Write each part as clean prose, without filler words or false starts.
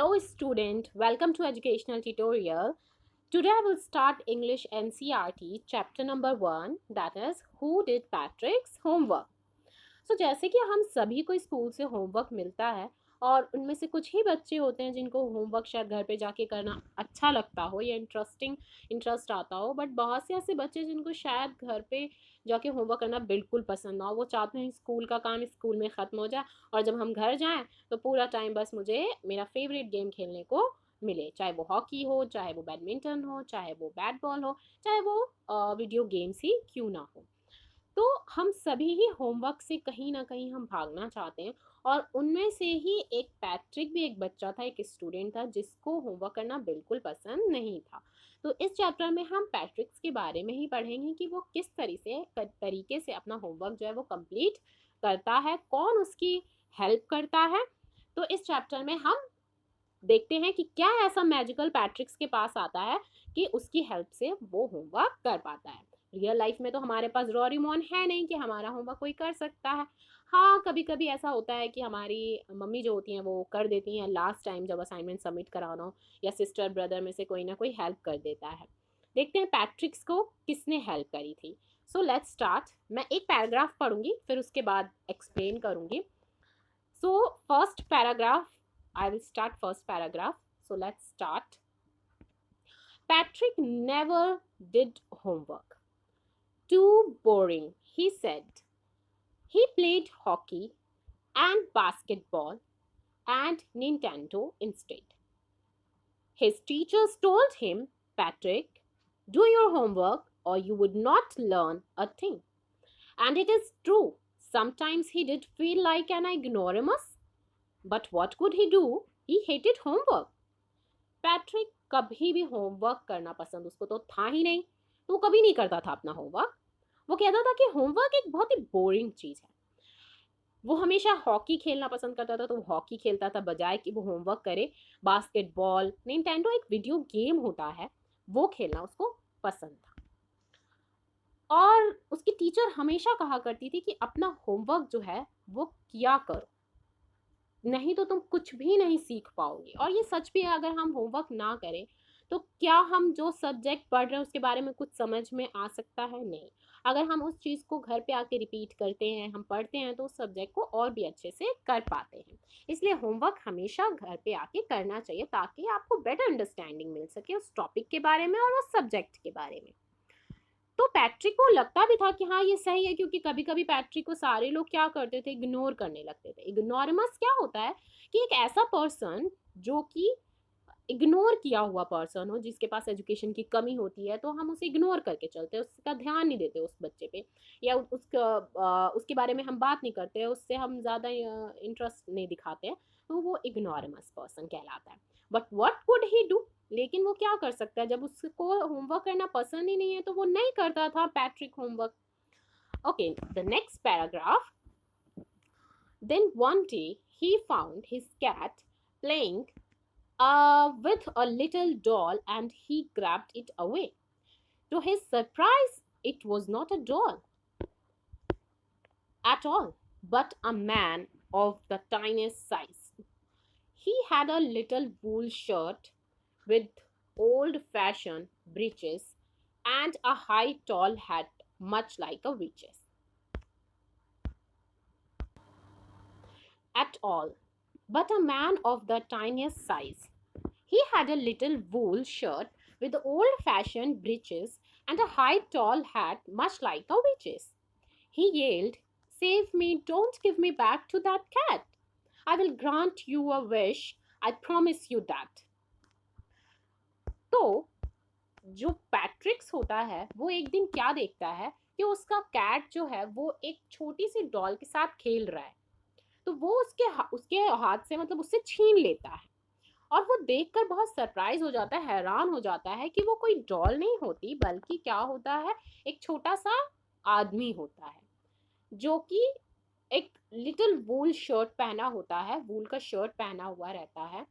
Hello student, welcome to educational tutorial. Today I will start English NCERT chapter number 1, that is Who did Patrick's homework. जैसे कि हम सभी को school से homework मिलता है और उनमें से कुछ ही बच्चे होते हैं जिनको होमवर्क शायद घर पे जाके करना अच्छा लगता हो या इंटरेस्ट आता हो, बट बहुत से ऐसे बच्चे जिनको शायद घर पे जाके होमवर्क करना बिल्कुल पसंद ना हो। वो चाहते हैं स्कूल का काम स्कूल में ख़त्म हो जाए और जब हम घर जाएं तो पूरा टाइम बस मुझे मेरा फेवरेट गेम खेलने को मिले, चाहे वो हॉकी हो, चाहे वो बैडमिंटन हो, चाहे वो बैट बॉल हो, चाहे वो वीडियो गेम्स ही क्यों ना हो। तो हम सभी ही होमवर्क से कहीं ना कहीं हम भागना चाहते हैं और उनमें से ही एक पैट्रिक भी एक बच्चा था, एक स्टूडेंट था जिसको होमवर्क करना बिल्कुल पसंद नहीं था। तो इस चैप्टर में हम पैट्रिक्स के बारे में ही पढ़ेंगे कि वो किस तरीके से अपना होमवर्क जो है वो कंप्लीट करता है, कौन उसकी हेल्प करता है। तो इस चैप्टर में हम देखते हैं कि क्या ऐसा मैजिकल पैट्रिक्स के पास आता है कि उसकी हेल्प से वो होमवर्क कर पाता है। रियल लाइफ में तो हमारे पास डोरेमोन है नहीं कि हमारा होमवर्क कोई कर सकता है। हाँ, कभी कभी ऐसा होता है कि हमारी मम्मी जो होती हैं वो कर देती हैं लास्ट टाइम जब असाइनमेंट सबमिट कराना हो, या सिस्टर ब्रदर में से कोई ना कोई हेल्प कर देता है। देखते हैं पैट्रिक्स को किसने हेल्प करी थी। So let's start. मैं एक पैराग्राफ पढ़ूंगी फिर उसके बाद एक्सप्लेन करूंगी। So first paragraph, I will start first paragraph. So let's start. Patrick never did homework. Too boring, he said. He played hockey and basketball and Nintendo instead. His teachers told him, Patrick, do your homework or you would not learn a thing. And it is true. Sometimes he did feel like an ignoramus. But what could he do? He hated homework. Patrick कभी भी homework करना पसंद उसको तो था ही नहीं, तो वो कभी नहीं करता था अपना होमवर्क। वो कहता था कि होमवर्क एक बहुत ही बोरिंग चीज़ है। वो हमेशा हॉकी खेलना पसंद करता था, तो वो हॉकी खेलता था बजाय कि वो होमवर्क करे। बास्केटबॉल, निंटेंडो एक वीडियो गेम होता है, वो खेलना उसको पसंद था। और उसकी टीचर हमेशा कहा करती थी कि अपना होमवर्क जो है वो किया करो, नहीं तो तुम कुछ भी नहीं सीख पाओगे। और ये सच भी है, अगर हम होमवर्क ना करें तो क्या हम जो सब्जेक्ट पढ़ रहे हैं उसके बारे में कुछ समझ में आ सकता है? नहीं। अगर हम उस चीज़ को घर पे आके रिपीट करते हैं, हम पढ़ते हैं, तो उस सब्जेक्ट को और भी अच्छे से कर पाते हैं। इसलिए होमवर्क हमेशा घर पे आके करना चाहिए ताकि आपको बेटर अंडरस्टैंडिंग मिल सके उस टॉपिक के बारे में और उस सब्जेक्ट के बारे में। तो पैट्रिक को लगता भी था कि हाँ ये सही है, क्योंकि कभी कभी पैट्रिक को सारे लोग क्या करते थे, इग्नोर करने लगते थे। इग्नोरमस क्या होता है कि एक ऐसा पर्सन जो कि इग्नोर किया हुआ पर्सन हो, जिसके पास एजुकेशन की कमी होती है, तो हम उसे इग्नोर करके चलते हैं, उसका ध्यान नहीं देते उस बच्चे पे, या उसके बारे में हम बात नहीं करते, उससे हम ज़्यादा इंटरेस्ट नहीं दिखाते हैं। तो वो इग्नोरमस पर्सन कहलाता है। But what could he do? लेकिन वो क्या कर सकता है जब उसको होमवर्क करना पसंद ही नहीं है, तो वो नहीं करता था Patrick homework. Okay, the next paragraph. Then one day he found his cat playing with a little doll and he grabbed it away. To his surprise, it was not a doll at all, but a man of the tiniest size. He had a little wool shirt with old fashioned breeches and a high tall hat, much like a witch's. At all, but a man of the tiniest size. He had a little wool shirt with old fashioned breeches and a high tall hat, much like a witch's. He yelled, Save me, don't give me back to that cat. I will grant you a wish, I promise you that. तो जो पैट्रिक्स होता है वो एक दिन क्या देखता है कि उसका कैट जो है वो एक छोटी सी डॉल के साथ खेल रहा है। तो वो उसके हाथ से, मतलब उससे छीन लेता है। और वो देखकर बहुत सरप्राइज हो जाता है, हैरान हो जाता है कि वो कोई डॉल नहीं होती, बल्कि क्या होता है, एक छोटा सा आदमी होता है जो कि एक लिटिल वूल शर्ट पहना होता है, वूल का शर्ट पहना हुआ रहता है।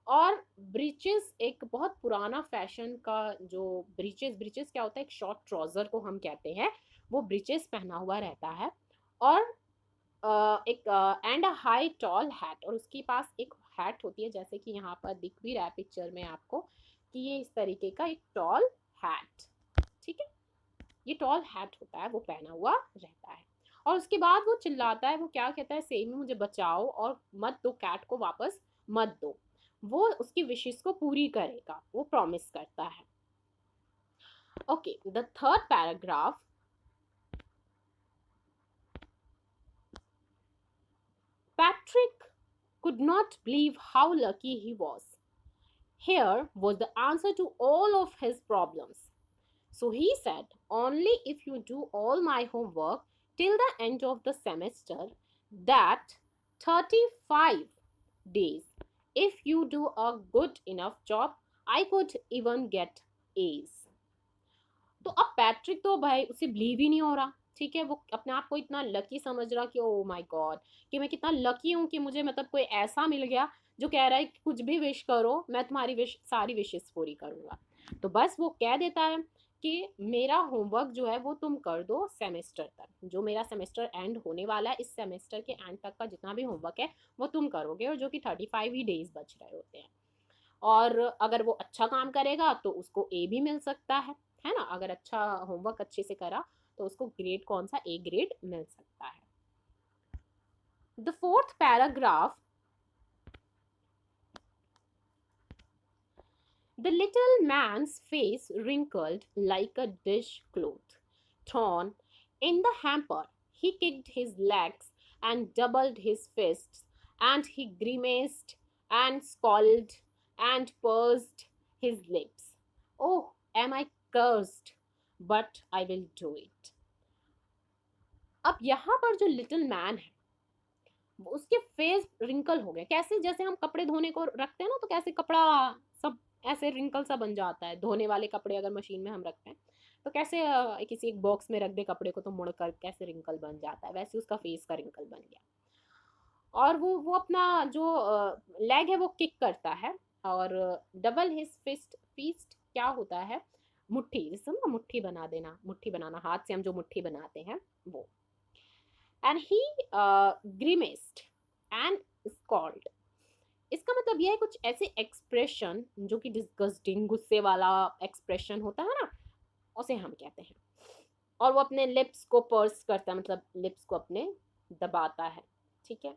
और ब्रीचेस, एक बहुत पुराना फैशन का जो ब्रीचेस ब्रीचेस क्या होता है, एक शॉर्ट ट्राउजर को हम कहते हैं, वो ब्रीचेस पहना हुआ रहता है। और एक and a high tall hat, और उसके पास एक हैट होती है, जैसे कि यहाँ पर दिख भी रहा है पिक्चर में आपको कि ये इस तरीके का एक टॉल हैट, ठीक है, ये टॉल हैट होता है, वो पहना हुआ रहता है। और उसके बाद वो चिल्लाता है, वो क्या कहता है, सेमी मुझे बचाओ और मत दो, कैट को वापस मत दो। वो उसकी विशेष को पूरी करेगा, वो प्रॉमिस करता है। Okay, the third paragraph, Patrick could not believe how lucky he was. Here was the answer to all of his problems. So he said, only if you do all my homework till the end of the semester, that 35 days, if you do a good enough job, I could even get A's. तो अब Patrick तो भाई उसे believe ही नहीं हो रहा, ठीक है, वो अपने आप को इतना लकी समझ रहा कि ओ माय गॉड, कि मैं कितना लकी हूँ कि मुझे मतलब कोई ऐसा मिल गया जो कह रहा है कि कुछ भी विश करो, मैं तुम्हारी विश, सारी विशेस पूरी करूँगा। तो बस वो कह देता है कि मेरा होमवर्क जो है वो तुम कर दो सेमेस्टर तक, जो मेरा सेमेस्टर एंड होने वाला है, इस सेमेस्टर के एंड तक का जितना भी होमवर्क है वो तुम करोगे, और जो कि 35 ही डेज बच रहे होते हैं। और अगर वो अच्छा काम करेगा तो उसको ए भी मिल सकता है ना, अगर अच्छा होमवर्क अच्छे से करा तो उसको ग्रेड कौन सा, ए ग्रेड मिल सकता है। The fourth paragraph, the little man's face wrinkled like a dishcloth torn in the hamper. He kicked his legs and doubled his fists, and he grimaced and scowled and pursed his lips. Oh, am I cursed? But I will do it. अब यहाँ पर जो little man है उसके face wrinkle हो गए, कैसे, जैसे हम कपड़े धोने को रखते हैं ना, तो कैसे कपड़ा सब ऐसे रिंकल सा बन जाता है, धोने वाले कपड़े अगर मशीन में हम रखते हैं तो कैसे किसी एक बॉक्स में रख दे कपड़े को तो मुड़कर कैसे रिंकल बन जाता है, वैसे उसका फेस का रिंकल बन गया। और वो अपना जो लेग है वो किक करता है, और डबल हिज फिस्ट, फीस्ट क्या होता है, मुट्ठी, जिससे ना मुट्ठी बना देना, मुट्ठी बनाना, हाथ से हम जो मुट्ठी बनाते हैं वो। एंड ही ग्रीमेस्ड एंड स्कॉल्ड, इसका मतलब यह है कुछ ऐसे एक्सप्रेशन जो कि डिस्गस्टिंग, गुस्से वाला एक्सप्रेशन होता है ना, उसे हम कहते हैं। और वो अपने लिप्स को पर्स करता है, मतलब लिप्स को अपने दबाता है, ठीक है।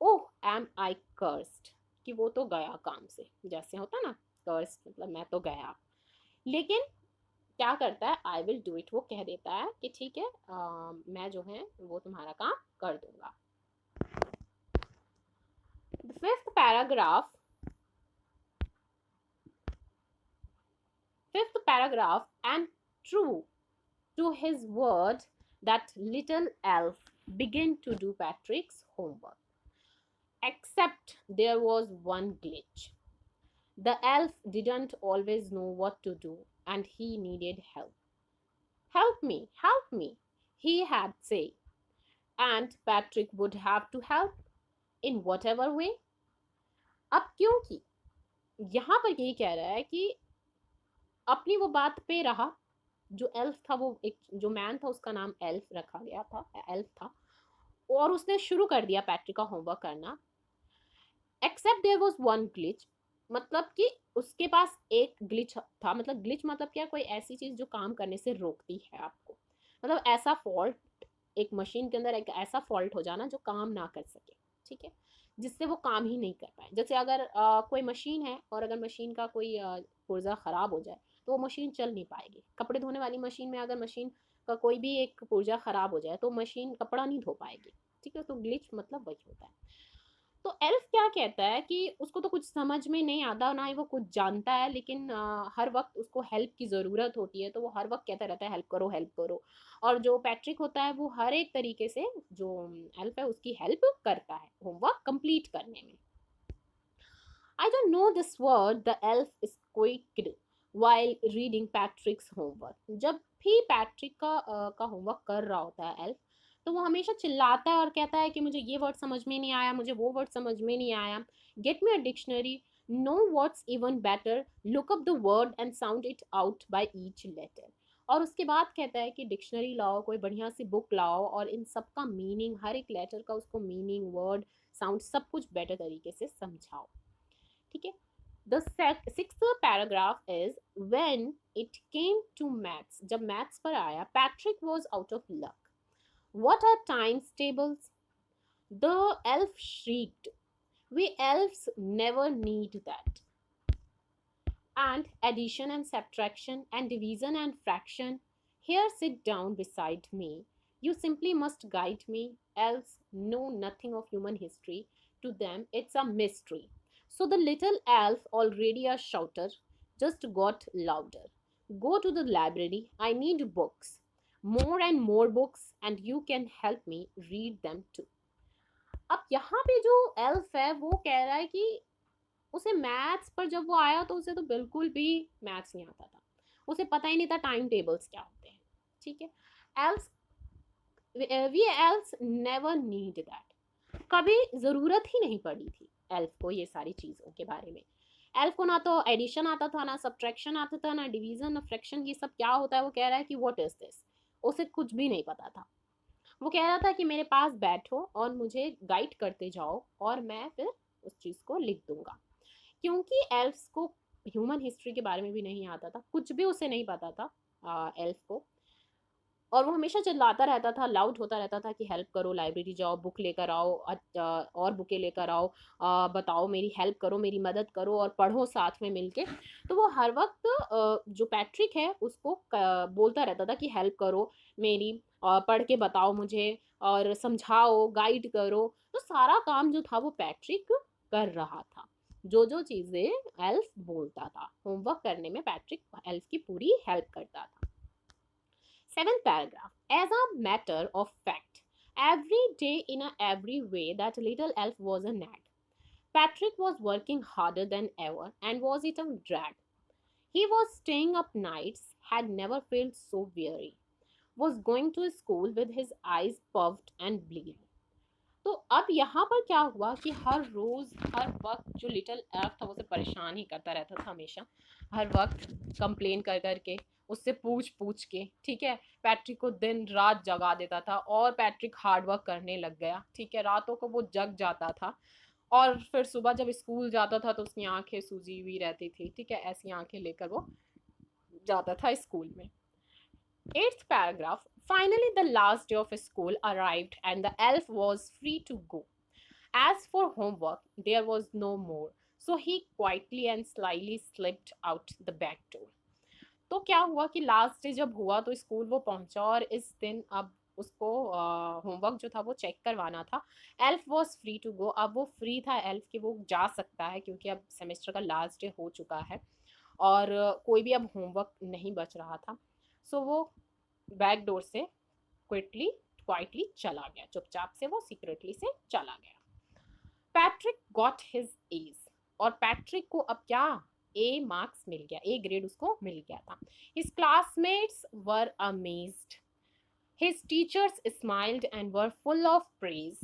ओह एम आई कर्स्ड, कि वो तो गया काम से, जैसे होता है ना, कर्स्ड मतलब मैं तो गया। लेकिन क्या करता है, आई विल डू इट, वो कह देता है कि ठीक है, मैं जो है वो तुम्हारा काम कर दूंगा। The fifth paragraph, and true to his word, that little elf began to do Patrick's homework. Except there was one glitch. The elf didn't always know what to do, and he needed help. Help me, he had said, and Patrick would have to help in whatever way. अब क्योंकि यहाँ पर यही कह रहा है कि अपनी वो बात पे रहा, जो एल्फ था, वो एक जो मैन था उसका नाम एल्फ रखा गया था, एल्फ था, और उसने शुरू कर दिया पैट्रिक का होमवर्क करना। Except there was one glitch, मतलब कि उसके पास एक ग्लिच था, मतलब ग्लिच मतलब क्या, कोई ऐसी चीज़ जो काम करने से रोकती है आपको, मतलब ऐसा फॉल्ट, एक मशीन के अंदर एक ऐसा फॉल्ट हो जाना जो काम ना कर सके, ठीक है, जिससे वो काम ही नहीं कर पाए। जैसे अगर कोई मशीन है और अगर मशीन का कोई पुर्जा ख़राब हो जाए तो वो मशीन चल नहीं पाएगी। कपड़े धोने वाली मशीन में अगर मशीन का कोई भी एक पुर्जा ख़राब हो जाए तो मशीन कपड़ा नहीं धो पाएगी, ठीक है, तो ग्लिच मतलब वही होता है। तो एल्फ क्या कहता है कि उसको तो कुछ समझ में नहीं आता, ना ही वो कुछ जानता है, लेकिन हर वक्त उसको हेल्प की ज़रूरत होती है, तो वो हर वक्त कहता रहता है हेल्प करो हेल्प करो। और जो पैट्रिक होता है वो हर एक तरीके से, जो एल्फ है उसकी हेल्प करता है होमवर्क कंप्लीट करने में। I don't know this word, the elf squeaked while reading Patrick's homework. जब भी पैट्रिक का होमवर्क कर रहा होता है एल्फ, तो वो हमेशा चिल्लाता है और कहता है कि मुझे ये वर्ड समझ में नहीं आया, मुझे वो वर्ड समझ में नहीं आया, get me a dictionary, no what's even better, look up the word and sound it out by each letter. और उसके बाद कहता है कि डिक्शनरी लाओ, कोई बढ़िया सी बुक लाओ और इन सब का मीनिंग, हर एक लेटर का उसको मीनिंग, वर्ड साउंड, सब कुछ बेटर तरीके से समझाओ, ठीक है। The sixth paragraph is when it came to maths. जब maths पर आया, Patrick was out of luck. What are times tables? The elf shrieked. We elves never need that. And addition and subtraction and division and fraction. Here, sit down beside me. You simply must guide me, else know nothing of human history. To them, it's a mystery. So the little elf, already a shouter, just got louder. Go to the library. I need books. More and more books, and you can help me read them too. अब यहाँ पे जो elf है वो कह रहा है कि उसे मैथ्स पर जब वो आया तो उसे तो बिल्कुल भी मैथ्स नहीं आता था, उसे पता ही नहीं था टाइम टेबल्स क्या होते हैं, ठीक है। Else we else never need that, कभी ज़रूरत ही नहीं पड़ी थी एल्फ को ये सारी चीज़ों के बारे में। एल्फ को ना तो एडिशन आता था, ना सब्ट्रैक्शन आता था, ना डिवीजन, ना फ्रैक्शन, ये सब क्या होता है वो कह रहा है कि व्हाट इज़ दिस, उसे कुछ भी नहीं पता था। वो कह रहा था कि मेरे पास बैठो और मुझे गाइड करते जाओ और मैं फिर उस चीज़ को लिख दूंगा। क्योंकि एल्फ्स को ह्यूमन हिस्ट्री के बारे में भी नहीं आता था, कुछ भी उसे नहीं पता था एल्फ को, और वो हमेशा चिल्लाता रहता था, लाउड होता रहता था कि हेल्प करो, लाइब्रेरी जाओ, बुक लेकर आओ, और बुकें लेकर आओ, बताओ, मेरी हेल्प करो, मेरी मदद करो और पढ़ो साथ में मिलके। तो वो हर वक्त जो पैट्रिक है उसको बोलता रहता था कि हेल्प करो मेरी, पढ़ के बताओ मुझे और समझाओ, गाइड करो। तो सारा काम जो था वो पैट्रिक कर रहा था, जो चीज़ें एल्फ बोलता था, होमवर्क करने में पैट्रिक एल्फ की पूरी हेल्प करता था। Seventh paragraph. As a matter of fact, every day in a every way that little elf was a nag. Patrick was working harder than ever, and was it a drag? He was staying up nights, had never felt so weary, was going to school with his eyes puffed and bleary. तो अब यहाँ पर क्या हुआ कि हर रोज़ हर वक्त जो little elf था वो उसे परेशान ही करता रहता था हमेशा, हर वक्त कंप्लेन कर कर के, उससे पूछ पूछ के, ठीक है। पैट्रिक को दिन रात जगा देता था और पैट्रिक हार्ड वर्क करने लग गया, ठीक है। रातों को वो जग जाता था और फिर सुबह जब स्कूल जाता था तो उसकी आंखें सूजी हुई रहती थी, ठीक है। ऐसी आंखें लेकर वो जाता था स्कूल में। Eighth paragraph. Finally, the last day of school arrived and the elf was free to go. As for homework, there was no more, so he quietly and slyly slipped out the back door. तो क्या हुआ कि last day जब हुआ तो school वो पहुंचा और इस दिन अब उसको होमवर्क जो था वो चेक करवाना था। Elf was free to go, अब वो फ्री था एल्फ कि वो जा सकता है क्योंकि अब सेमेस्टर का लास्ट डे हो चुका है और कोई भी अब होमवर्क नहीं बच रहा था। सो वो बैक डोर से क्वाइटली चला गया, चुपचाप से वो सीक्रेटली से चला गया। पैट्रिक गॉट हिज एज, और पैट्रिक को अब क्या ए मार्क्स मिल गया, ए ग्रेड उसको मिल गया था। His classmates were amazed, his teachers smiled and were full of praise,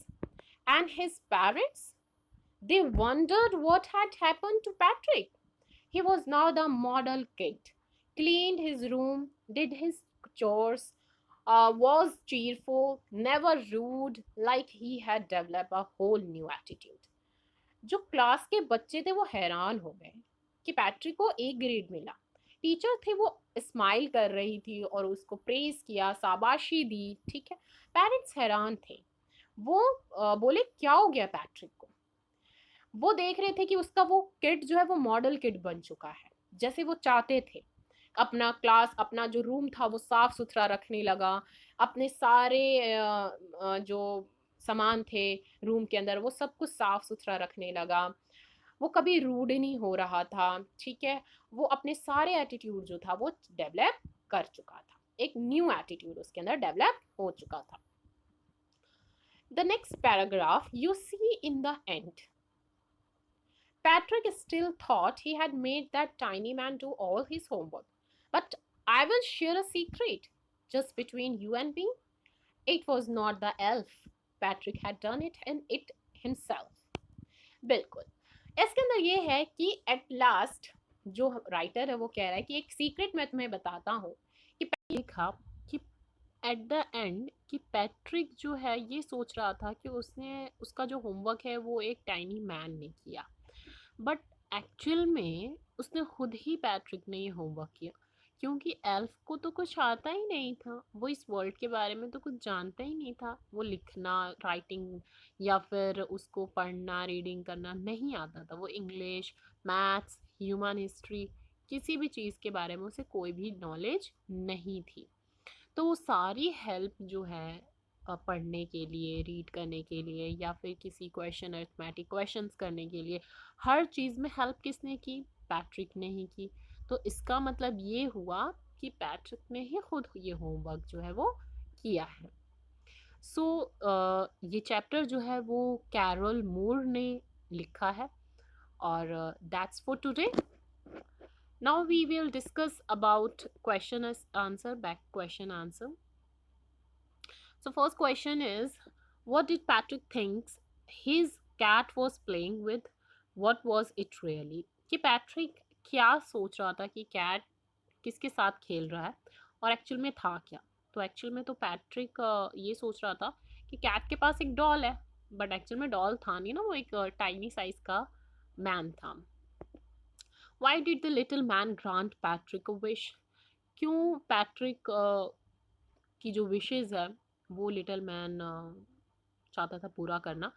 and his parents, they wondered what had happened to Patrick. He was now the model kid, cleaned his room, did his chores, was cheerful, never rude, like he had developed a whole new attitude. जो class के बच्चे थे वो हैरान हो गए कि Patrick को ए ग्रेड मिला। टीचर थे वो स्माइल कर रही थी और उसको प्रेज किया, शाबाशी दी, ठीक है। पेरेंट्स हैरान थे, वो बोले क्या हो गया पैट्रिक को। वो देख रहे थे कि उसका वो किड जो है वो मॉडल किड बन चुका है, जैसे वो चाहते थे। अपना क्लास, अपना जो रूम था वो साफ सुथरा रखने लगा, अपने सारे जो सामान थे रूम के अंदर वो सब कुछ साफ सुथरा रखने लगा। वो कभी रूड नहीं हो रहा था, ठीक है। वो अपने सारे एटीट्यूड जो था वो डेवलप कर चुका था, एक न्यू एटीट्यूड उसके अंदर डेवलप हो चुका था। The next paragraph you see in the end, Patrick still thought he had made that tiny man do all his homework. But I will share a secret just between you and me. It was not the elf. Patrick had done it himself. बिल्कुल, इसके अंदर ये है कि at last जो writer है वो कह रहा है कि एक सीक्रेट मैं तुम्हें बताता हूँ कि लिखा कि एट द एंड कि पैट्रिक जो है ये सोच रहा था कि उसने उसका जो होमवर्क है वो एक टाइनी मैन ने किया, बट एक्चुअल में उसने खुद ही पैट्रिक ने ये होमवर्क किया, क्योंकि एल्फ को तो कुछ आता ही नहीं था, वो इस वर्ल्ड के बारे में तो कुछ जानता ही नहीं था, वो लिखना राइटिंग या फिर उसको पढ़ना रीडिंग करना नहीं आता था, वो इंग्लिश मैथ्स ह्यूमन हिस्ट्री किसी भी चीज़ के बारे में उसे कोई भी नॉलेज नहीं थी। तो वो सारी हेल्प जो है पढ़ने के लिए रीड करने के लिए या फिर किसी क्वेश्चन अरिथमेटिक क्वेश्चंस करने के लिए हर चीज़ में हेल्प किसने की? पैट्रिक ने ही की। तो इसका मतलब ये हुआ कि पैट्रिक ने ही खुद ये होमवर्क जो है वो किया है। सो ये चैप्टर जो है वो कैरोल मूर ने लिखा है और that's for today. Now we will discuss about question answer back question answer. So first question is, what did Patrick think his cat was playing with? What was it really? कि Patrick क्या सोच रहा था कि cat किसके साथ खेल रहा है और एक्चुअल में था क्या? तो एक्चुअल में तो पैट्रिक ये सोच रहा था कि कैट के पास एक डॉल है, बट एक्चुअल में डॉल था नहीं ना, वो एक टाइनी साइज का मैन था। Why did the little man grant Patrick a wish? क्यों पैट्रिक की जो विशेज़ है वो लिटिल मैन चाहता था पूरा करना,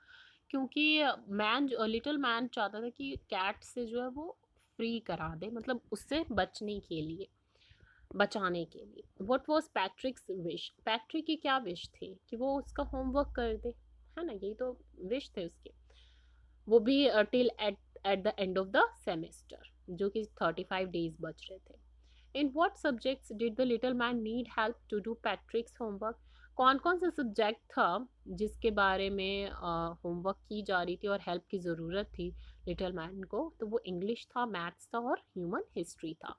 क्योंकि मैन लिटिल मैन चाहता था कि कैट से जो है वो फ्री करा दे, मतलब उससे बचने के लिए, बचाने के लिए। What was पैट्रिक्स wish? पैट्रिक की क्या विश थी? कि वो उसका होमवर्क कर दे, है ना, यही तो विश थे उसके। वो भी till at at the end of the semester, जो कि 35 डेज बच रहे थे। In what subjects did the little man need help to do Patrick's homework? कौन कौन सा सब्जेक्ट था जिसके बारे में होमवर्क की जा रही थी और हेल्प की ज़रूरत थी लिटिल मैन को? तो वो इंग्लिश था, मैथ्स था और ह्यूमन हिस्ट्री था।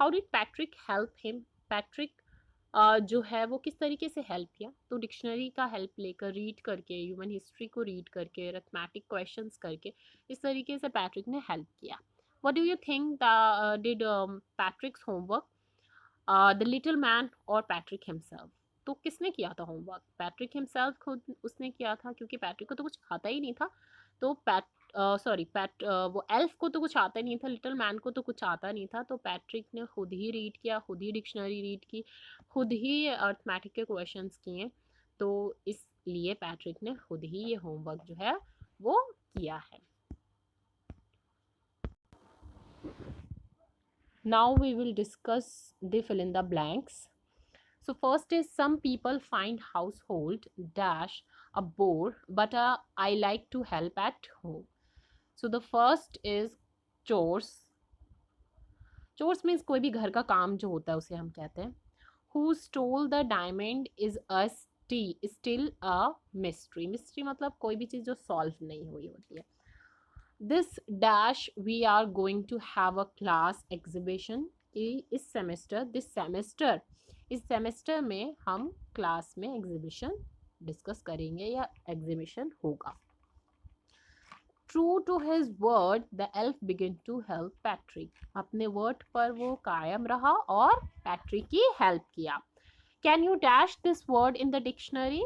How did Patrick help him? Patrick जो है वो किस तरीके से हेल्प किया? तो डिक्शनरी का हेल्प लेकर, रीड करके, ह्यूमन हिस्ट्री को रीड करके, अरिथमेटिक क्वेश्चंस करके, इस तरीके से पैट्रिक ने हेल्प किया। What do you think did पैट्रिक्स homework, the little man और पैट्रिक हिमसेल्फ? तो किसने किया था होमवर्क? पैट्रिक हिमसेल्फ खुद उसने किया था, क्योंकि पैट्रिक को तो कुछ आता ही नहीं था। तो वो एल्फ को तो कुछ आता ही नहीं था, लिटिल मैन को तो कुछ आता नहीं था, तो पैट्रिक ने खुद ही रीड किया, खुद ही डिक्शनरी रीड की, खुद ही अर्थमेटिक के क्वेश्चंस किए। तो इसलिए पैट्रिक ने खुद ही ये होमवर्क जो है वो किया है। Now we will discuss the fill in the blanks. So first is, some people find household dash a bore, but I like to help at home. So the first is chores. Chores means कोई भी घर का काम जो होता है उसे हम कहते हैं. Who stole the diamond is a still a mystery. Mystery मतलब कोई भी चीज़ जो solve नहीं हुई होती है. This dash we are going to have a class exhibition. इस सेमेस्टर में हम क्लास में एग्जीबिशन डिस्कस करेंगे या एग्जीबिशन होगा. True to his word, the elf began to help Patrick. अपने वर्ड पर वो कायम रहा और पैट्रिक की हेल्प किया. Can you dash this word in the dictionary?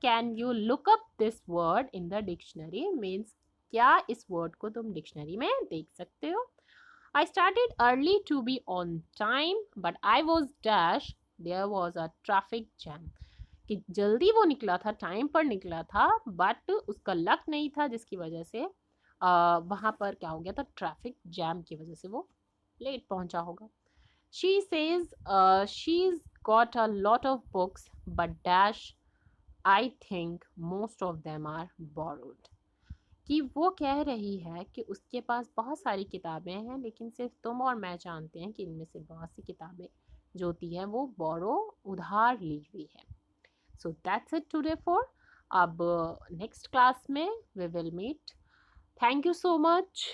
Can you look up this word in the dictionary? Means क्या इस वर्ड को तुम डिक्शनरी में देख सकते हो? I started early to be on time, but I was dash. There was a traffic jam. कि जल्दी वो निकला था, टाइम पर निकला था, बट उसका लक नहीं था, जिसकी वजह से वहाँ पर क्या हो गया था, ट्रैफिक जैम की वजह से वो लेट पहुँचा होगा. She says she's got a lot of books, but dash I think most of them are borrowed. कि वो कह रही है कि उसके पास बहुत सारी किताबें हैं, लेकिन सिर्फ तुम और मैं जानते हैं कि इनमें से बहुत सी किताबें जो होती हैं वो बोरो, उधार ली हुई है. So that's it today for. अब नेक्स्ट क्लास में we will meet. Thank you so much.